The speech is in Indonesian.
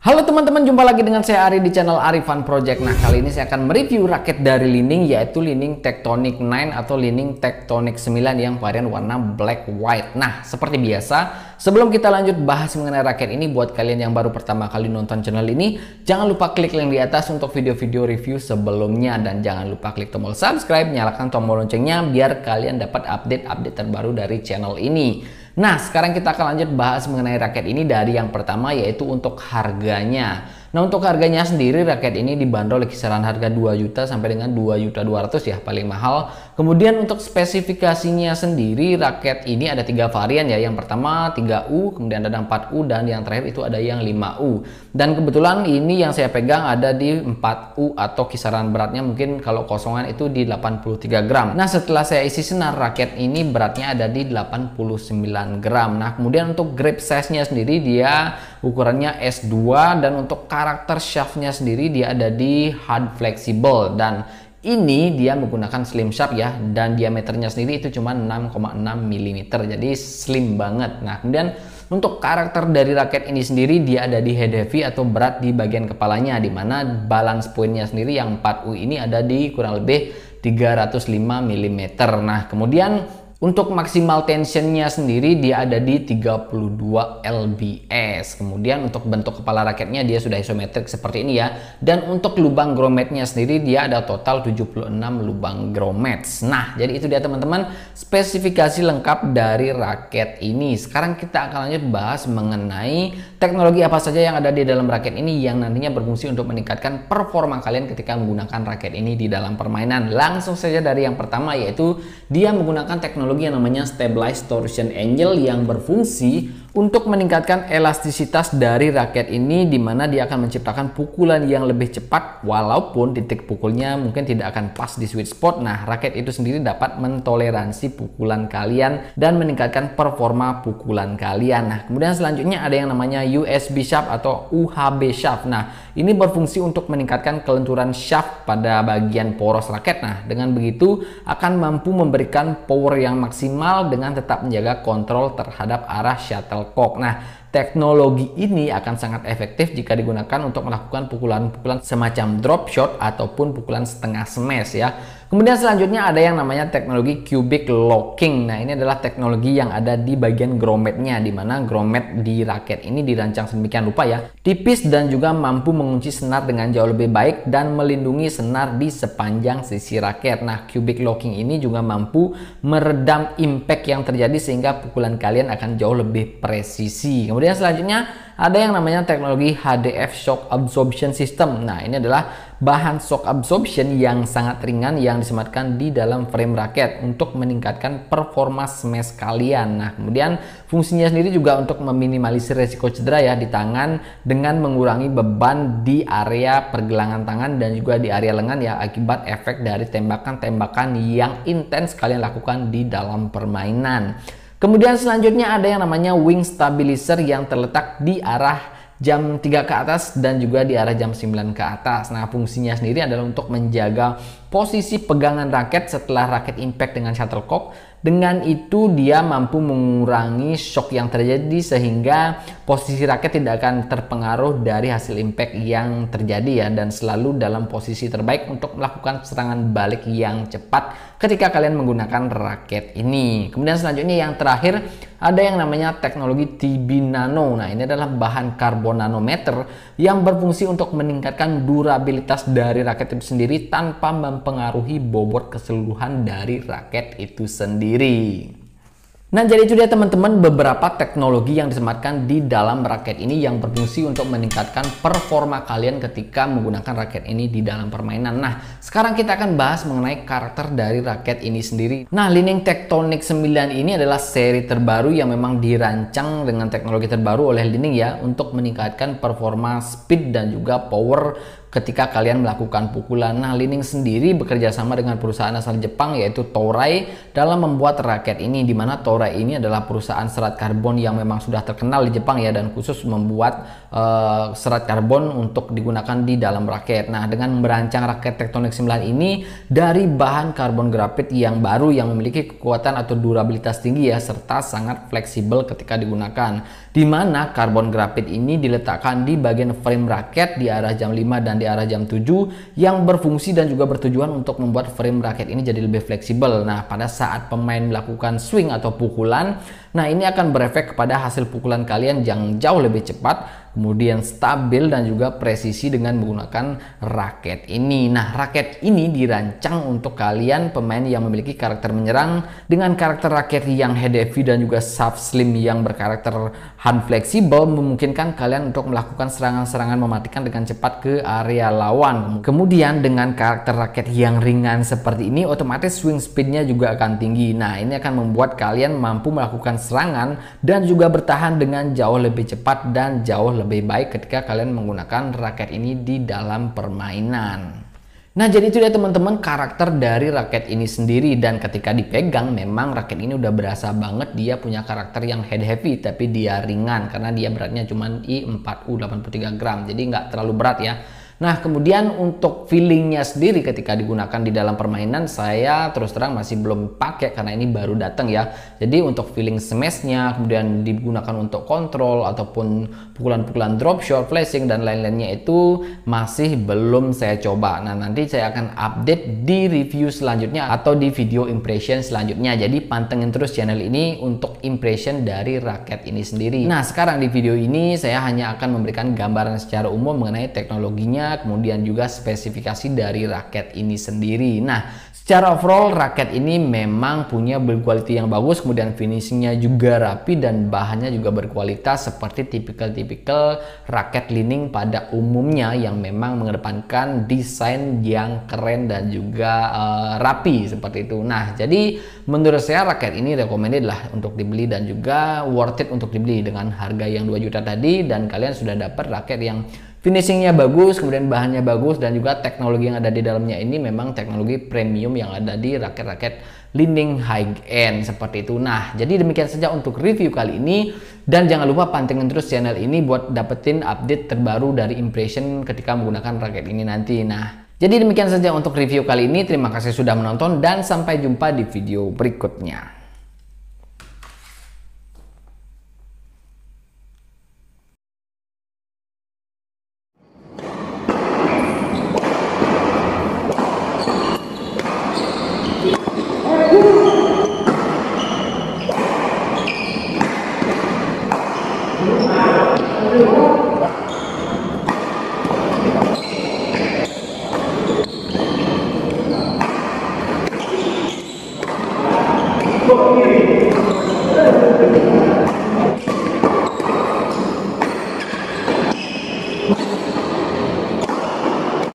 Halo teman-teman, jumpa lagi dengan saya Ari di channel Ari Fun Project. Nah, kali ini saya akan mereview raket dari Li Ning, yaitu Li Ning Tectonic 9 atau Li Ning Tectonic 9 yang varian warna black white. Nah, seperti biasa, sebelum kita lanjut bahas mengenai raket ini, buat kalian yang baru pertama kali nonton channel ini, jangan lupa klik link di atas untuk video-video review sebelumnya. Dan jangan lupa klik tombol subscribe, nyalakan tombol loncengnya biar kalian dapat update-update terbaru dari channel ini. Nah, sekarang kita akan lanjut bahas mengenai raket ini dari yang pertama, yaitu untuk harganya. Nah, untuk harganya sendiri raket ini dibanderol kisaran harga 2 juta sampai dengan 2.200.000 ya, paling mahal. Kemudian untuk spesifikasinya sendiri raket ini ada 3 varian ya. Yang pertama 3U, kemudian ada 4U, dan yang terakhir itu ada yang 5U. Dan kebetulan ini yang saya pegang ada di 4U atau kisaran beratnya mungkin kalau kosongan itu di 83 gram. Nah, setelah saya isi senar, raket ini beratnya ada di 89 gram. Nah, kemudian untuk grip size-nya sendiri dia ukurannya S2, dan untuk karakter shaftnya sendiri dia ada di hard flexible, dan ini dia menggunakan slim shaft ya, dan diameternya sendiri itu cuma 6,6 mm, jadi slim banget. Nah, kemudian untuk karakter dari raket ini sendiri dia ada di head heavy atau berat di bagian kepalanya, dimana balance point-nya sendiri yang 4U ini ada di kurang lebih 305 mm. Nah, kemudian untuk maksimal tensionnya sendiri dia ada di 32 lbs. Kemudian untuk bentuk kepala raketnya dia sudah isometrik seperti ini ya. Dan untuk lubang grometnya sendiri dia ada total 76 lubang grommet. Nah, jadi itu dia teman-teman spesifikasi lengkap dari raket ini. Sekarang kita akan lanjut bahas mengenai teknologi apa saja yang ada di dalam raket ini yang nantinya berfungsi untuk meningkatkan performa kalian ketika menggunakan raket ini di dalam permainan. Langsung saja dari yang pertama, yaitu dia menggunakan teknologi yang namanya Stabilized Torsion Angle yang berfungsi untuk meningkatkan elastisitas dari raket ini, di mana dia akan menciptakan pukulan yang lebih cepat walaupun titik pukulnya mungkin tidak akan pas di sweet spot. Nah, raket itu sendiri dapat mentoleransi pukulan kalian dan meningkatkan performa pukulan kalian. Nah, kemudian selanjutnya ada yang namanya USB shaft atau UHB shaft. Nah, ini berfungsi untuk meningkatkan kelenturan shaft pada bagian poros raket. Nah, dengan begitu akan mampu memberikan power yang maksimal dengan tetap menjaga kontrol terhadap arah shuttlecock. Nah, teknologi ini akan sangat efektif jika digunakan untuk melakukan pukulan-pukulan semacam drop shot ataupun pukulan setengah smash ya. Kemudian selanjutnya ada yang namanya teknologi cubic locking. Nah, ini adalah teknologi yang ada di bagian grometnya, di mana grommet di raket ini dirancang sedemikian rupa ya, tipis dan juga mampu mengunci senar dengan jauh lebih baik dan melindungi senar di sepanjang sisi raket. Nah, cubic locking ini juga mampu meredam impact yang terjadi sehingga pukulan kalian akan jauh lebih presisi. Kemudian selanjutnya ada yang namanya teknologi HDF Shock Absorption System. Nah, ini adalah bahan shock absorption yang sangat ringan yang disematkan di dalam frame raket untuk meningkatkan performa smash kalian. Nah, kemudian fungsinya sendiri juga untuk meminimalisir resiko cedera ya di tangan dengan mengurangi beban di area pergelangan tangan dan juga di area lengan ya, akibat efek dari tembakan-tembakan yang intens kalian lakukan di dalam permainan. Kemudian selanjutnya ada yang namanya wing stabilizer yang terletak di arah jam 3 ke atas dan juga di arah jam 9 ke atas. Nah, fungsinya sendiri adalah untuk menjaga posisi pegangan raket setelah raket impact dengan shuttlecock. Dengan itu dia mampu mengurangi shock yang terjadi sehingga posisi raket tidak akan terpengaruh dari hasil impact yang terjadi ya, dan selalu dalam posisi terbaik untuk melakukan serangan balik yang cepat ketika kalian menggunakan raket ini. Kemudian selanjutnya yang terakhir ada yang namanya teknologi TB Nano. Nah, ini adalah bahan karbon nanometer yang berfungsi untuk meningkatkan durabilitas dari raket itu sendiri tanpa mempengaruhi bobot keseluruhan dari raket itu sendiri. Nah, jadi itu dia teman-teman beberapa teknologi yang disematkan di dalam raket ini yang berfungsi untuk meningkatkan performa kalian ketika menggunakan raket ini di dalam permainan. Nah, sekarang kita akan bahas mengenai karakter dari raket ini sendiri. Nah, Li Ning Tectonic 9 ini adalah seri terbaru yang memang dirancang dengan teknologi terbaru oleh Li Ning ya, untuk meningkatkan performa speed dan juga power ketika kalian melakukan pukulan. Nah, Li Ning sendiri bekerja sama dengan perusahaan asal Jepang yaitu Toray dalam membuat raket ini, dimana Toray ini adalah perusahaan serat karbon yang memang sudah terkenal di Jepang ya, dan khusus membuat serat karbon untuk digunakan di dalam raket. Nah, dengan merancang raket Tektonik 9 ini dari bahan karbon grafit yang baru yang memiliki kekuatan atau durabilitas tinggi ya, serta sangat fleksibel ketika digunakan, di mana karbon grafit ini diletakkan di bagian frame raket di arah jam 5 dan di arah jam 7 yang berfungsi dan juga bertujuan untuk membuat frame raket ini jadi lebih fleksibel. Nah, pada saat pemain melakukan swing atau pukulan, nah ini akan berefek kepada hasil pukulan kalian yang jauh lebih cepat, kemudian stabil dan juga presisi dengan menggunakan raket ini. Nah, raket ini dirancang untuk kalian pemain yang memiliki karakter menyerang dengan karakter raket yang head heavy dan juga shaft slim yang berkarakter hand fleksibel, memungkinkan kalian untuk melakukan serangan-serangan mematikan dengan cepat ke area lawan. Kemudian dengan karakter raket yang ringan seperti ini, otomatis swing speednya juga akan tinggi. Nah, ini akan membuat kalian mampu melakukan serangan dan juga bertahan dengan jauh lebih cepat dan jauh lebih baik ketika kalian menggunakan raket ini di dalam permainan. Nah, jadi itu dia teman-teman karakter dari raket ini sendiri, dan ketika dipegang memang raket ini udah berasa banget dia punya karakter yang head heavy, tapi dia ringan karena dia beratnya cuma I4U 83 gram, jadi nggak terlalu berat ya. Nah, kemudian untuk feelingnya sendiri ketika digunakan di dalam permainan, saya terus terang masih belum pakai karena ini baru datang ya. Jadi untuk feeling smashnya, kemudian digunakan untuk kontrol ataupun pukulan-pukulan drop shot, flashing dan lain-lainnya itu masih belum saya coba. Nah, nanti saya akan update di review selanjutnya atau di video impression selanjutnya. Jadi pantengin terus channel ini untuk impression dari raket ini sendiri. Nah, sekarang di video ini saya hanya akan memberikan gambaran secara umum mengenai teknologinya, kemudian juga spesifikasi dari raket ini sendiri. Nah, secara overall raket ini memang punya build quality yang bagus, kemudian finishingnya juga rapi dan bahannya juga berkualitas seperti tipikal raket Li Ning pada umumnya yang memang mengedepankan desain yang keren dan juga rapi seperti itu. Nah, jadi menurut saya raket ini recommended lah untuk dibeli dan juga worth it untuk dibeli dengan harga yang 2 juta tadi, dan kalian sudah dapat raket yang finishingnya bagus, kemudian bahannya bagus, dan juga teknologi yang ada di dalamnya ini memang teknologi premium yang ada di raket-raket Li Ning high end seperti itu. Nah, jadi demikian saja untuk review kali ini, dan jangan lupa pantengin terus channel ini buat dapetin update terbaru dari impression ketika menggunakan raket ini nanti. Nah, jadi demikian saja untuk review kali ini. Terima kasih sudah menonton dan sampai jumpa di video berikutnya.